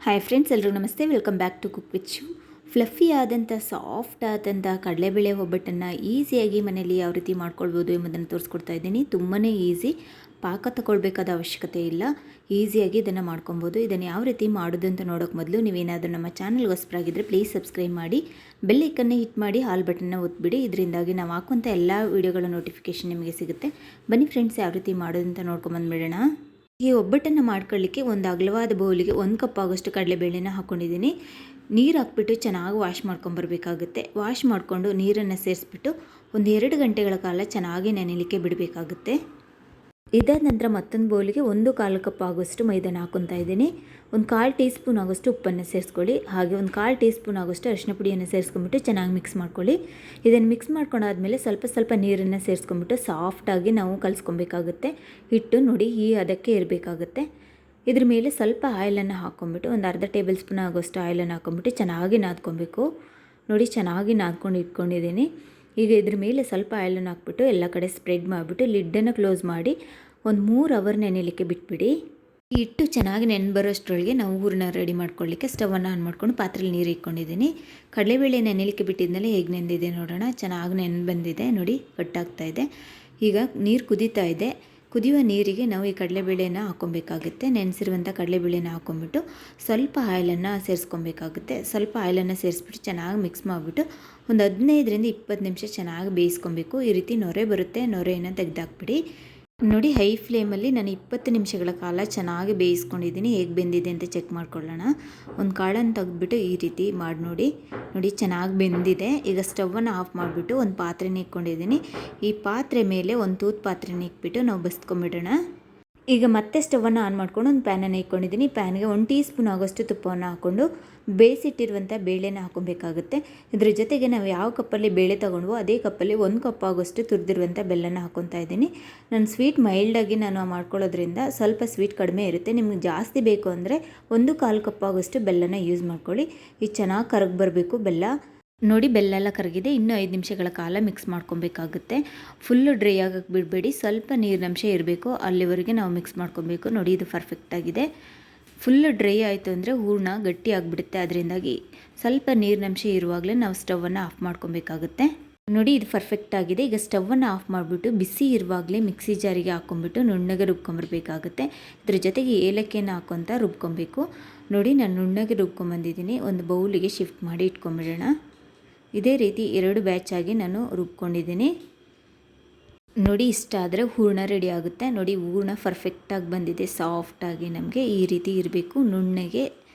Hi friends, ಎಲ್ಲರೂ ನಮಸ್ತೆ. Welcome back to cook with Shiv. Fluffy ಆದಂಥ ಸಾಫ್ಟ್ ಆದಂಥ ಕಡಲೆಬೇಳೆ ಒಬ್ಬಟ್ಟನ್ನು ಈಸಿಯಾಗಿ ಮನೆಯಲ್ಲಿ ಯಾವ ರೀತಿ ಮಾಡ್ಕೊಳ್ಬೋದು ಎಂಬುದನ್ನು ತೋರಿಸ್ಕೊಡ್ತಾ ಇದ್ದೀನಿ. ತುಂಬಾ ಈಸಿ, ಪಾಕ ತಗೊಳ್ಬೇಕಾದ ಅವಶ್ಯಕತೆ ಇಲ್ಲ. ಈಸಿಯಾಗಿ ಇದನ್ನು ಮಾಡ್ಕೊಬೋದು. ಇದನ್ನು ಯಾವ ರೀತಿ ಮಾಡೋದು ಅಂತ ನೋಡೋಕೆ ಮೊದಲು ನೀವೇನಾದರೂ ನಮ್ಮ ಚಾನಲ್ಗೆ ಹೊಸಬರಾಗಿದ್ದರೆ ಪ್ಲೀಸ್ ಸಬ್ಸ್ಕ್ರೈಬ್ ಮಾಡಿ, ಬೆಲ್ ಐಕನ್ನ ಹಿಟ್ ಮಾಡಿ, ಆಲ್ ಬಟನ್ನ ಒತ್ತಿಬಿಡಿ. ಇದರಿಂದಾಗಿ ನಾವು ಹಾಕುವಂಥ ಎಲ್ಲ ವೀಡಿಯೋಗಳ ನೋಟಿಫಿಕೇಷನ್ ನಿಮಗೆ ಸಿಗುತ್ತೆ. ಬನ್ನಿ ಫ್ರೆಂಡ್ಸ್, ಯಾವ ರೀತಿ ಮಾಡೋದು ಅಂತ ನೋಡ್ಕೊಂಬಂದುಬಿಡೋಣ. ಈ ಒಬ್ಬಟ್ಟನ್ನು ಮಾಡ್ಕೊಳ್ಳಿಕ್ಕೆ ಒಂದು ಅಗಲವಾದ ಬೌಲಿಗೆ 1 ಕಪ್ ಆಗೋಷ್ಟು ಕಡಲೆಬೇಳೆನ ಹಾಕ್ಕೊಂಡಿದ್ದೀನಿ. ನೀರು ಹಾಕ್ಬಿಟ್ಟು ಚೆನ್ನಾಗಿ ವಾಶ್ ಮಾಡ್ಕೊಂಬರ್ಬೇಕಾಗುತ್ತೆ. ವಾಶ್ ಮಾಡಿಕೊಂಡು ನೀರನ್ನು ಸೇರಿಸ್ಬಿಟ್ಟು ಒಂದು 2 ಗಂಟೆಗಳ ಕಾಲ ಚೆನ್ನಾಗಿ ನೆನೆಯಲಿಕ್ಕೆ ಬಿಡಬೇಕಾಗುತ್ತೆ. ಇದಾದ ನಂತರ ಮತ್ತೊಂದು ಬೌಲಿಗೆ 1/4 ಕಪ್ ಆಗೋಷ್ಟು ಮೈದಾನ ಹಾಕ್ಕೊತಾ ಇದ್ದೀನಿ. ಒಂದು 1/4 ಟೀ ಸ್ಪೂನ್ ಆಗೋಷ್ಟು ಉಪ್ಪನ್ನು ಸೇರಿಸ್ಕೊಳ್ಳಿ. ಹಾಗೆ ಒಂದು 1/4 ಟೀ ಸ್ಪೂನ್ ಆಗೋಷ್ಟು ಅರಿಶಿನ ಪುಡಿಯನ್ನು ಸೇರಿಸ್ಕೊಂಬಿಟ್ಟು ಚೆನ್ನಾಗಿ ಮಿಕ್ಸ್ ಮಾಡ್ಕೊಳ್ಳಿ. ಇದನ್ನು ಮಿಕ್ಸ್ ಮಾಡ್ಕೊಂಡಾದ್ಮೇಲೆ ಸ್ವಲ್ಪ ನೀರನ್ನು ಸೇರಿಸ್ಕೊಂಬಿಟ್ಟು ಸಾಫ್ಟಾಗಿ ನಾವು ಕಲಿಸ್ಕೊಬೇಕಾಗುತ್ತೆ. ಹಿಟ್ಟು ನೋಡಿ ಈ ಅದಕ್ಕೆ ಇರಬೇಕಾಗುತ್ತೆ. ಇದ್ರ ಮೇಲೆ ಸ್ವಲ್ಪ ಆಯಿಲನ್ನು ಹಾಕ್ಕೊಂಬಿಟ್ಟು ಒಂದು ಅರ್ಧ ಟೇಬಲ್ ಸ್ಪೂನ್ ಆಗೋಷ್ಟು ಆಯಿಲನ್ನು ಹಾಕ್ಕೊಂಬಿಟ್ಟು ಚೆನ್ನಾಗಿ ನಾದ್ಕೊಬೇಕು. ನೋಡಿ ಚೆನ್ನಾಗಿ ನಾದ್ಕೊಂಡು ಇಟ್ಕೊಂಡಿದ್ದೀನಿ. ಈಗ ಇದ್ರ ಮೇಲೆ ಸ್ವಲ್ಪ ಆಯಿಲನ್ನು ಹಾಕ್ಬಿಟ್ಟು ಎಲ್ಲ ಕಡೆ ಸ್ಪ್ರೆಡ್ ಮಾಡಿಬಿಟ್ಟು ಲಿಡ್ಡನ್ನು ಕ್ಲೋಸ್ ಮಾಡಿ ಒಂದು 3 ಅವರ್ ನೆನೆಯಲಿಕ್ಕೆ ಬಿಟ್ಬಿಡಿ. ಈ ಹಿಟ್ಟು ಚೆನ್ನಾಗಿ ನೆನೆ ಬರೋಷ್ಟರೊಳಗೆ ನಾವು ಹೂರಣ ರೆಡಿ ಮಾಡ್ಕೊಳ್ಳಿಕ್ಕೆ ಸ್ಟವನ್ನು ಆನ್ ಮಾಡ್ಕೊಂಡು ಪಾತ್ರೆಯಲ್ಲಿ ನೀರು ಇಟ್ಕೊಂಡಿದ್ದೀನಿ. ಕಡಲೆಬೇಳೆ ನೆನೆಯಲಿಕ್ಕೆ ಬಿಟ್ಟಿದ್ಮೇಲೆ ಹೇಗೆ ನೆಂದಿದೆ ನೋಡೋಣ. ಚೆನ್ನಾಗಿ ನೆನೆ ಬಂದಿದೆ ನೋಡಿ, ಕಟ್ಟಾಗ್ತಾ ಇದೆ. ಈಗ ನೀರು ಕುದೀತಾ ಇದೆ. ಕುದಿಯುವ ನೀರಿಗೆ ನಾವು ಈ ಕಡಲೆಬೇಳೆನ ಹಾಕ್ಕೊಬೇಕಾಗುತ್ತೆ. ನೆನೆಸಿರುವಂಥ ಕಡಲೆಬೇಳೆನ ಹಾಕ್ಕೊಂಬಿಟ್ಟು ಸ್ವಲ್ಪ ಆಯಿಲನ್ನು ಸೇರಿಸ್ಕೊಬೇಕಾಗುತ್ತೆ. ಸ್ವಲ್ಪ ಆಯಿಲನ್ನು ಸೇರಿಸ್ಬಿಟ್ಟು ಚೆನ್ನಾಗಿ ಮಿಕ್ಸ್ ಮಾಡಿಬಿಟ್ಟು ಒಂದು 15ರಿಂದ 20 ನಿಮಿಷ ಚೆನ್ನಾಗಿ ಬೇಯಿಸ್ಕೊಬೇಕು. ಈ ರೀತಿ ನೊರೆ ಬರುತ್ತೆ, ನೊರೆಯನ್ನು ತೆಗೆದಾಕ್ಬಿಡಿ. ನೋಡಿ, ಹೈ ಫ್ಲೇಮಲ್ಲಿ ನಾನು 20 ನಿಮಿಷಗಳ ಕಾಲ ಚೆನ್ನಾಗಿ ಬೇಯಿಸ್ಕೊಂಡಿದ್ದೀನಿ. ಹೇಗೆ ಬೆಂದಿದೆ ಅಂತ ಚೆಕ್ ಮಾಡ್ಕೊಳ್ಳೋಣ. ಒಂದು ಕಾಳನ್ನು ತೆಗೆದ್ಬಿಟ್ಟು ಈ ರೀತಿ ಮಾಡಿ ನೋಡಿ ಚೆನ್ನಾಗಿ ಬೆಂದಿದೆ. ಈಗ ಸ್ಟವನ್ನು ಆಫ್ ಮಾಡಿಬಿಟ್ಟು ಒಂದು ಪಾತ್ರೆನ ಇಟ್ಕೊಂಡಿದ್ದೀನಿ. ಈ ಪಾತ್ರೆ ಮೇಲೆ ಒಂದು ತೂತು ಪಾತ್ರೆನ ಇಟ್ಬಿಟ್ಟು ನಾವು ಬಸ್ಕೊಂಬಿಡೋಣ. ಈಗ ಮತ್ತೆ ಸ್ಟವನ್ನು ಆನ್ ಮಾಡ್ಕೊಂಡು ಒಂದು ಪ್ಯಾನನ್ನು ಇಟ್ಕೊಂಡಿದ್ದೀನಿ. ಪ್ಯಾನ್ಗೆ 1 ಟೀ ಸ್ಪೂನ್ ಆಗೋಷ್ಟು ತುಪ್ಪವನ್ನು ಹಾಕ್ಕೊಂಡು ಬೇಯಿಸಿಟ್ಟಿರುವಂಥ ಬೇಳೆನ ಹಾಕ್ಕೊಬೇಕಾಗುತ್ತೆ. ಇದ್ರ ಜೊತೆಗೆ ನಾವು ಯಾವ ಕಪ್ಪಲ್ಲಿ ಬೇಳೆ ತೊಗೊಂಡ್ವೋ ಅದೇ ಕಪ್ಪಲ್ಲಿ 1 ಕಪ್ ಆಗೋಷ್ಟು ತುರಿದಿರುವಂಥ ಬೆಲ್ಲನ ಹಾಕ್ಕೊತಾ ಇದ್ದೀನಿ. ನಾನು ಸ್ವೀಟ್ ಮೈಲ್ಡಾಗಿ ನಾನು ಮಾಡ್ಕೊಳ್ಳೋದ್ರಿಂದ ಸ್ವಲ್ಪ ಸ್ವೀಟ್ ಕಡಿಮೆ ಇರುತ್ತೆ. ನಿಮ್ಗೆ ಜಾಸ್ತಿ ಬೇಕು ಅಂದರೆ 1/4 ಕಪ್ ಆಗೋಷ್ಟು ಬೆಲ್ಲನ ಯೂಸ್ ಮಾಡ್ಕೊಳ್ಳಿ. ಇದು ಚೆನ್ನಾಗಿ ಕರಗಿ ಬರಬೇಕು ಬೆಲ್ಲ. ನೋಡಿ, ಬೆಲ್ಲ ಎಲ್ಲ ಕರಗಿದೆ. ಇನ್ನೂ 5 ನಿಮಿಷಗಳ ಕಾಲ ಮಿಕ್ಸ್ ಮಾಡ್ಕೊಬೇಕಾಗುತ್ತೆ. ಫುಲ್ಲು ಡ್ರೈ ಆಗಕ್ಕೆ ಬಿಡಬೇಡಿ, ಸ್ವಲ್ಪ ನೀರಿನಂಶ ಇರಬೇಕು, ಅಲ್ಲಿವರೆಗೆ ನಾವು ಮಿಕ್ಸ್ ಮಾಡ್ಕೊಬೇಕು. ನೋಡಿ, ಇದು ಪರ್ಫೆಕ್ಟಾಗಿದೆ. ಫುಲ್ಲು ಡ್ರೈ ಆಯಿತು ಅಂದರೆ ಹೂರಣ ಗಟ್ಟಿ ಆಗಿಬಿಡುತ್ತೆ. ಅದರಿಂದಾಗಿ ಸ್ವಲ್ಪ ನೀರಿನಂಶ ಇರುವಾಗಲೇ ನಾವು ಸ್ಟವನ್ನು ಆಫ್ ಮಾಡ್ಕೊಬೇಕಾಗುತ್ತೆ. ನೋಡಿ, ಇದು ಪರ್ಫೆಕ್ಟಾಗಿದೆ. ಈಗ ಸ್ಟವನ್ನು ಆಫ್ ಮಾಡಿಬಿಟ್ಟು ಬಿಸಿ ಇರುವಾಗಲೇ ಮಿಕ್ಸಿ ಜಾರಿಗೆ ಹಾಕ್ಕೊಂಬಿಟ್ಟು ನುಣ್ಣಗೆ ರುಬ್ಕೊಂಬರ್ಬೇಕಾಗುತ್ತೆ. ಇದ್ರ ಜೊತೆಗೆ ಏಲಕ್ಕಿಯನ್ನು ಹಾಕ್ಕೊತ ರುಬ್ಕೊಬೇಕು. ನೋಡಿ, ನಾನು ನುಣ್ಣಗೆ ರುಬ್ಕೊಂಬಂದಿದ್ದೀನಿ. ಒಂದು ಬೌಲಿಗೆ ಶಿಫ್ಟ್ ಮಾಡಿ ಇಟ್ಕೊಂಬಿಡೋಣ. ಇದೇ ರೀತಿ 2 ಬ್ಯಾಚ್ ಆಗಿ ನಾನು ರುಬ್ಕೊಂಡಿದ್ದೀನಿ. ನೋಡಿ, ಇಷ್ಟ ಆದರೆ ಹೂರಣ ರೆಡಿ ಆಗುತ್ತೆ. ನೋಡಿ, ಹೂರಣ ಪರ್ಫೆಕ್ಟಾಗಿ ಬಂದಿದೆ. ಸಾಫ್ಟಾಗಿ ನಮಗೆ ಈ ರೀತಿ ಇರಬೇಕು, ನುಣ್ಣಗೆ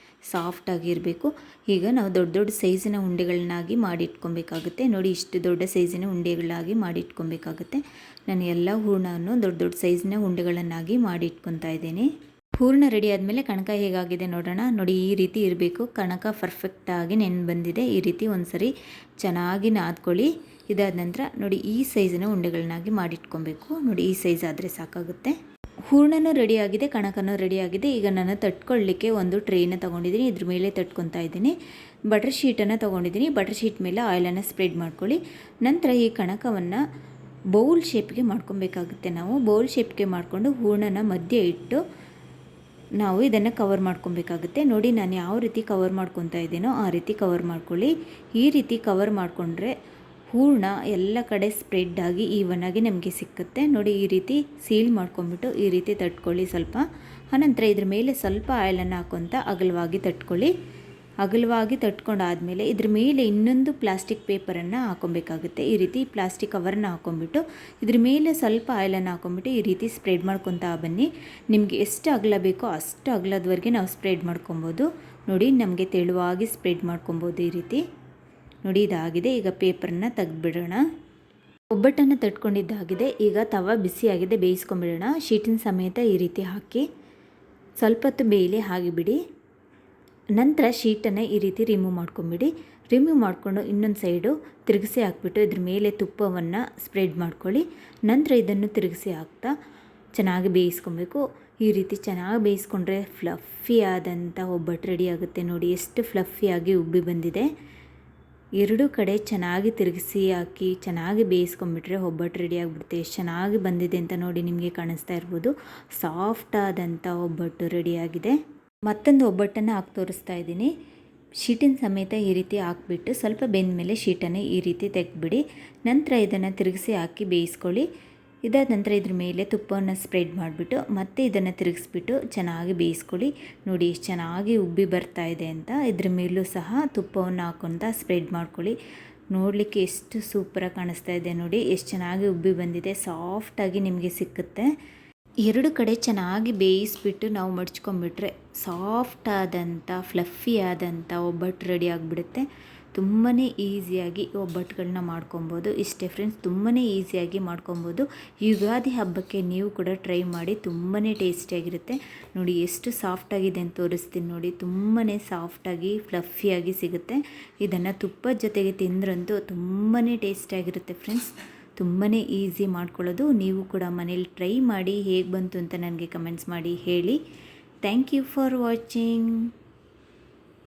ಸಾಫ್ಟಾಗಿ ಇರಬೇಕು. ಈಗ ನಾವು ದೊಡ್ಡ ಸೈಜಿನ ಉಂಡೆಗಳನ್ನಾಗಿ ಮಾಡಿಟ್ಕೊಬೇಕಾಗುತ್ತೆ. ನೋಡಿ, ಇಷ್ಟು ದೊಡ್ಡ ಸೈಜಿನ ಉಂಡೆಗಳಾಗಿ ಮಾಡಿಟ್ಕೊಬೇಕಾಗುತ್ತೆ. ನಾನು ಎಲ್ಲ ಹೂರಣವನ್ನು ದೊಡ್ಡ ಸೈಜಿನ ಉಂಡೆಗಳನ್ನಾಗಿ ಮಾಡಿಟ್ಕೊತಾ ಇದ್ದೀನಿ. ಹೂರಣ ರೆಡಿ ಆದಮೇಲೆ ಕಣಕ ಹೇಗಾಗಿದೆ ನೋಡೋಣ. ನೋಡಿ, ಈ ರೀತಿ ಇರಬೇಕು. ಕಣಕ ಪರ್ಫೆಕ್ಟಾಗಿ ನೆನೆ ಬಂದಿದೆ. ಈ ರೀತಿ ಒಂದು ಸರಿ ಚೆನ್ನಾಗಿ ನಾದ್ಕೊಳ್ಳಿ. ಇದಾದ ನಂತರ ನೋಡಿ, ಈ ಸೈಜಿನ ಉಂಡೆಗಳನ್ನಾಗಿ ಮಾಡಿಟ್ಕೊಬೇಕು. ನೋಡಿ, ಈ ಸೈಜ್ ಆದರೆ ಸಾಕಾಗುತ್ತೆ. ಹೂರಣನೂ ರೆಡಿಯಾಗಿದೆ, ಕಣಕನೂ ರೆಡಿಯಾಗಿದೆ. ಈಗ ನಾನು ತಟ್ಕೊಳ್ಳಿಕ್ಕೆ ಒಂದು ಟ್ರೇನ ತೊಗೊಂಡಿದ್ದೀನಿ. ಇದ್ರ ಮೇಲೆ ತಟ್ಕೊತಾ ಇದ್ದೀನಿ. ಬಟರ್ ಶೀಟನ್ನು ತೊಗೊಂಡಿದ್ದೀನಿ. ಬಟರ್ ಶೀಟ್ ಮೇಲೆ ಆಯಿಲನ್ನು ಸ್ಪ್ರೆಡ್ ಮಾಡ್ಕೊಳ್ಳಿ. ನಂತರ ಈ ಕಣಕವನ್ನು ಬೌಲ್ ಶೇಪ್ಗೆ ಮಾಡ್ಕೊಬೇಕಾಗುತ್ತೆ. ನಾವು ಬೌಲ್ ಶೇಪ್ಗೆ ಮಾಡಿಕೊಂಡು ಹೂರಣನ ಮಧ್ಯೆ ಇಟ್ಟು ನಾವು ಇದನ್ನು ಕವರ್ ಮಾಡ್ಕೊಬೇಕಾಗುತ್ತೆ. ನೋಡಿ, ನಾನು ಯಾವ ರೀತಿ ಕವರ್ ಮಾಡ್ಕೊತಾ ಇದ್ದೀನೋ ಆ ರೀತಿ ಕವರ್ ಮಾಡ್ಕೊಳ್ಳಿ. ಈ ರೀತಿ ಕವರ್ ಮಾಡಿಕೊಂಡ್ರೆ ಹೂರಣ ಎಲ್ಲ ಕಡೆ ಸ್ಪ್ರೆಡ್ ಆಗಿ ಈವನಾಗಿ ನಮಗೆ ಸಿಕ್ಕುತ್ತೆ. ನೋಡಿ, ಈ ರೀತಿ ಸೀಲ್ ಮಾಡ್ಕೊಂಬಿಟ್ಟು ಈ ರೀತಿ ತಟ್ಕೊಳ್ಳಿ ಸ್ವಲ್ಪ. ಆನಂತರ ಇದ್ರ ಮೇಲೆ ಸ್ವಲ್ಪ ಆಯಿಲನ್ನು ಹಾಕ್ಕೊತ ಅಗಲವಾಗಿ ತಟ್ಕೊಳ್ಳಿ. ಅಗಲವಾಗಿ ತಟ್ಕೊಂಡಾದಮೇಲೆ ಇದ್ರ ಮೇಲೆ ಇನ್ನೊಂದು ಪ್ಲಾಸ್ಟಿಕ್ ಪೇಪರನ್ನು ಹಾಕ್ಕೊಬೇಕಾಗುತ್ತೆ. ಈ ರೀತಿ ಪ್ಲಾಸ್ಟಿಕ್ ಕವರನ್ನ ಹಾಕ್ಕೊಂಬಿಟ್ಟು ಇದ್ರ ಮೇಲೆ ಸ್ವಲ್ಪ ಆಯಿಲನ್ನು ಹಾಕ್ಕೊಂಬಿಟ್ಟು ಈ ರೀತಿ ಸ್ಪ್ರೆಡ್ ಮಾಡ್ಕೊತಾ ಬನ್ನಿ. ನಿಮಗೆ ಎಷ್ಟು ಅಗಲ ಬೇಕೋ ಅಷ್ಟು ಅಗಲದವರೆಗೆ ನಾವು ಸ್ಪ್ರೆಡ್ ಮಾಡ್ಕೊಬೋದು. ನೋಡಿ, ನಮಗೆ ತೆಳುವಾಗಿ ಸ್ಪ್ರೆಡ್ ಮಾಡ್ಕೊಬೋದು ಈ ರೀತಿ. ನೋಡಿ, ಇದಾಗಿದೆ. ಈಗ ಪೇಪರನ್ನ ತೆಗೆದುಬಿಡೋಣ. ಒಬ್ಬಟ್ಟನ್ನು ತಟ್ಕೊಂಡಿದ್ದಾಗಿದೆ. ಈಗ ತವ ಬಿಸಿಯಾಗಿದೆ, ಬೇಯಿಸ್ಕೊಂಬಿಡೋಣ. ಶೀಟಿನ ಸಮೇತ ಈ ರೀತಿ ಹಾಕಿ ಸ್ವಲ್ಪ ಹೊತ್ತು ಬೇಯಲಿ ಹಾಗಿಬಿಡಿ. ನಂತರ ಶೀಟನ್ನು ಈ ರೀತಿ ರಿಮೂವ್ ಮಾಡ್ಕೊಂಬಿಡಿ. ರಿಮೂವ್ ಮಾಡಿಕೊಂಡು ಇನ್ನೊಂದು ಸೈಡು ತಿರುಗಿಸಿ ಹಾಕ್ಬಿಟ್ಟು ಇದ್ರ ಮೇಲೆ ತುಪ್ಪವನ್ನು ಸ್ಪ್ರೆಡ್ ಮಾಡ್ಕೊಳ್ಳಿ. ನಂತರ ಇದನ್ನು ತಿರುಗಿಸಿ ಹಾಕ್ತಾ ಚೆನ್ನಾಗಿ ಬೇಯಿಸ್ಕೊಬೇಕು. ಈ ರೀತಿ ಚೆನ್ನಾಗಿ ಬೇಯಿಸ್ಕೊಂಡ್ರೆ ಫ್ಲಫಿ ಆದಂಥ ಒಬ್ಬಟ್ಟು ರೆಡಿ ಆಗುತ್ತೆ. ನೋಡಿ, ಎಷ್ಟು ಫ್ಲಫಿಯಾಗಿ ಉಬ್ಬಿ ಬಂದಿದೆ. 2 ಕಡೆ ಚೆನ್ನಾಗಿ ತಿರುಗಿಸಿ ಹಾಕಿ ಚೆನ್ನಾಗಿ ಬೇಯಿಸ್ಕೊಂಬಿಟ್ರೆ ಒಬ್ಬಟ್ಟು ರೆಡಿ ಆಗಿಬಿಡುತ್ತೆ. ಎಷ್ಟು ಚೆನ್ನಾಗಿ ಬಂದಿದೆ ಅಂತ ನೋಡಿ ನಿಮಗೆ ಕಾಣಿಸ್ತಾ ಇರ್ಬೋದು. ಸಾಫ್ಟ್ ಆದಂಥ ಒಬ್ಬಟ್ಟು ರೆಡಿಯಾಗಿದೆ. ಮತ್ತೊಂದು ಒಬ್ಬಟ್ಟನ್ನು ಹಾಕಿ ತೋರಿಸ್ತಾ ಇದ್ದೀನಿ. ಶೀಟಿನ ಸಮೇತ ಈ ರೀತಿ ಹಾಕ್ಬಿಟ್ಟು ಸ್ವಲ್ಪ ಬೆಂದ ಮೇಲೆ ಶೀಟನ್ನು ಈ ರೀತಿ ತೆಗೆದ್ಬಿಡಿ. ನಂತರ ಇದನ್ನು ತಿರುಗಿಸಿ ಹಾಕಿ ಬೇಯಿಸ್ಕೊಳ್ಳಿ. ಇದಾದ ನಂತರ ಇದ್ರ ಮೇಲೆ ತುಪ್ಪವನ್ನು ಸ್ಪ್ರೆಡ್ ಮಾಡಿಬಿಟ್ಟು ಮತ್ತೆ ಇದನ್ನು ತಿರುಗಿಸ್ಬಿಟ್ಟು ಚೆನ್ನಾಗಿ ಬೇಯಿಸ್ಕೊಳ್ಳಿ. ನೋಡಿ ಎಷ್ಟು ಚೆನ್ನಾಗಿ ಉಬ್ಬಿ ಬರ್ತಾ ಇದೆ ಅಂತ. ಇದ್ರ ಮೇಲೂ ಸಹ ತುಪ್ಪವನ್ನು ಹಾಕ್ಕೊತ ಸ್ಪ್ರೆಡ್ ಮಾಡ್ಕೊಳ್ಳಿ. ನೋಡಲಿಕ್ಕೆ ಎಷ್ಟು ಸೂಪರಾಗಿ ಕಾಣಿಸ್ತಾ ಇದೆ ನೋಡಿ, ಎಷ್ಟು ಚೆನ್ನಾಗಿ ಉಬ್ಬಿ ಬಂದಿದೆ. ಸಾಫ್ಟಾಗಿ ನಿಮಗೆ ಸಿಕ್ಕುತ್ತೆ. ಎರಡು ಕಡೆ ಚೆನ್ನಾಗಿ ಬೇಯಿಸ್ಬಿಟ್ಟು ನಾವು ಮಡ್ಚ್ಕೊಂಡ್ಬಿಟ್ರೆ ಸಾಫ್ಟ್ ಆದಂಥ ಫ್ಲಫಿ ಆದಂಥ ಒಬ್ಬಟ್ಟು ರೆಡಿ ಆಗಿಬಿಡುತ್ತೆ. ತುಂಬಾ ಈಸಿಯಾಗಿ ಒಬ್ಬಟ್ಟುಗಳನ್ನ ಮಾಡ್ಕೊಬೋದು. ಇಷ್ಟೇ ಫ್ರೆಂಡ್ಸ್, ತುಂಬಾ ಈಸಿಯಾಗಿ ಮಾಡ್ಕೊಬೋದು. ಯುಗಾದಿ ಹಬ್ಬಕ್ಕೆ ನೀವು ಕೂಡ ಟ್ರೈ ಮಾಡಿ, ತುಂಬಾ ಟೇಸ್ಟಿಯಾಗಿರುತ್ತೆ. ನೋಡಿ ಎಷ್ಟು ಸಾಫ್ಟಾಗಿದೆ ಅಂತ ತೋರಿಸ್ತೀನಿ ನೋಡಿ. ತುಂಬಾ ಸಾಫ್ಟಾಗಿ ಫ್ಲಫಿಯಾಗಿ ಸಿಗುತ್ತೆ. ಇದನ್ನು ತುಪ್ಪದ ಜೊತೆಗೆ ತಿಂದ್ರಂತೂ ತುಂಬಾ ಟೇಸ್ಟಿಯಾಗಿರುತ್ತೆ ಫ್ರೆಂಡ್ಸ್. ತುಂಬಾ ಈಸಿ ಮಾಡ್ಕೊಳ್ಳೋದು. ನೀವು ಕೂಡ ಮನೇಲಿ ಟ್ರೈ ಮಾಡಿ ಹೇಗೆ ಬಂತು ಅಂತ ನನಗೆ ಕಮೆಂಟ್ಸ್ ಮಾಡಿ ಹೇಳಿ. Thank you for watching.